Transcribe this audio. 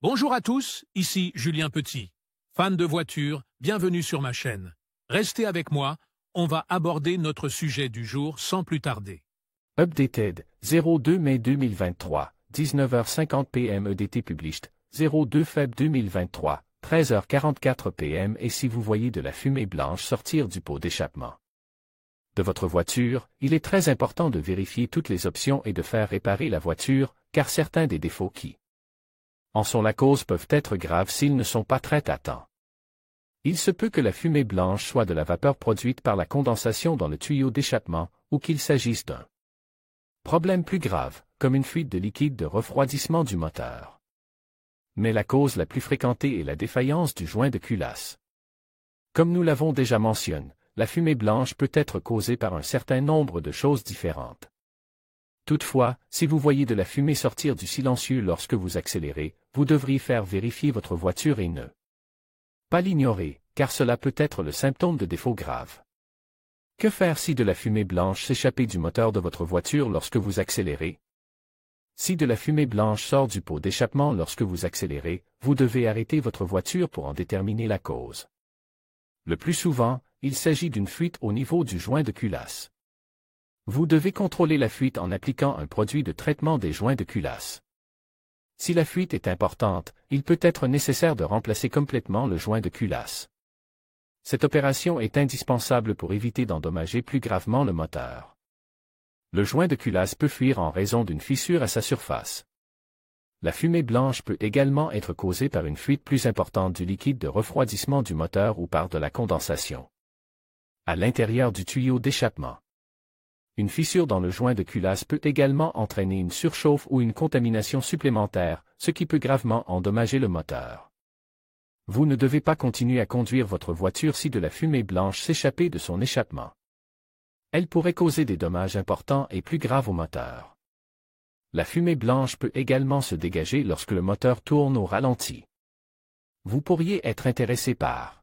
Bonjour à tous, ici Julien Petit. Fan de voitures, bienvenue sur ma chaîne. Restez avec moi, on va aborder notre sujet du jour sans plus tarder. Updated, 02 mai 2023, 19h50 PM EDT Published, 02 Feb 2023, 13h44 PM. Et si vous voyez de la fumée blanche sortir du pot d'échappement de votre voiture, il est très important de vérifier toutes les options et de faire réparer la voiture, car certains des défauts qui en sont la cause peuvent être graves s'ils ne sont pas traités à temps. Il se peut que la fumée blanche soit de la vapeur produite par la condensation dans le tuyau d'échappement, ou qu'il s'agisse d'un problème plus grave, comme une fuite de liquide de refroidissement du moteur. Mais la cause la plus fréquentée est la défaillance du joint de culasse. Comme nous l'avons déjà mentionné, la fumée blanche peut être causée par un certain nombre de choses différentes. Toutefois, si vous voyez de la fumée sortir du silencieux lorsque vous accélérez, vous devriez faire vérifier votre voiture et ne pas l'ignorer, car cela peut être le symptôme de défauts graves. Que faire si de la fumée blanche s'échappe du moteur de votre voiture lorsque vous accélérez? Si de la fumée blanche sort du pot d'échappement lorsque vous accélérez, vous devez arrêter votre voiture pour en déterminer la cause. Le plus souvent, il s'agit d'une fuite au niveau du joint de culasse. Vous devez contrôler la fuite en appliquant un produit de traitement des joints de culasse. Si la fuite est importante, il peut être nécessaire de remplacer complètement le joint de culasse. Cette opération est indispensable pour éviter d'endommager plus gravement le moteur. Le joint de culasse peut fuir en raison d'une fissure à sa surface. La fumée blanche peut également être causée par une fuite plus importante du liquide de refroidissement du moteur ou par de la condensation à l'intérieur du tuyau d'échappement. Une fissure dans le joint de culasse peut également entraîner une surchauffe ou une contamination supplémentaire, ce qui peut gravement endommager le moteur. Vous ne devez pas continuer à conduire votre voiture si de la fumée blanche s'échappe de son échappement. Elle pourrait causer des dommages importants et plus graves au moteur. La fumée blanche peut également se dégager lorsque le moteur tourne au ralenti. Vous pourriez être intéressé par